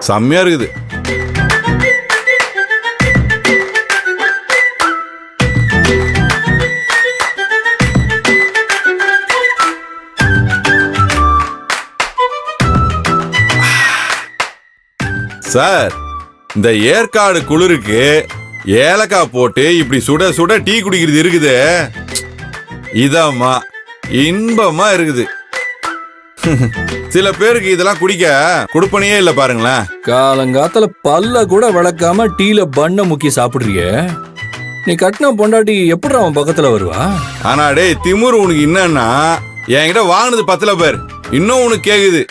செம்மையா இருக்குது. சார், இந்த ஏற்காடு குளிருக்கு ஏலக்காய் போட்டு இப்படி சுட சுட டீ குடிக்கிறது இருக்குது, இதமா இன்பமா இருக்குது. சில பேருக்கு இதெல்லாம் குடிக்க குடுப்பனையே இல்ல பாருங்களேன். காலங்காத்தால பல்ல கூட விளக்காம டீல பண்ண முக்கி சாப்பிடுறிய, நீ கட்டின பொண்டாட்டி எப்படி அவன் பக்கத்துல வருவா? ஆனா டேய் திமுரு, உனக்கு என்னன்னா என்கிட்ட வாங்கினது 10 பேர் இன்னும் உனக்கு கேக்குது.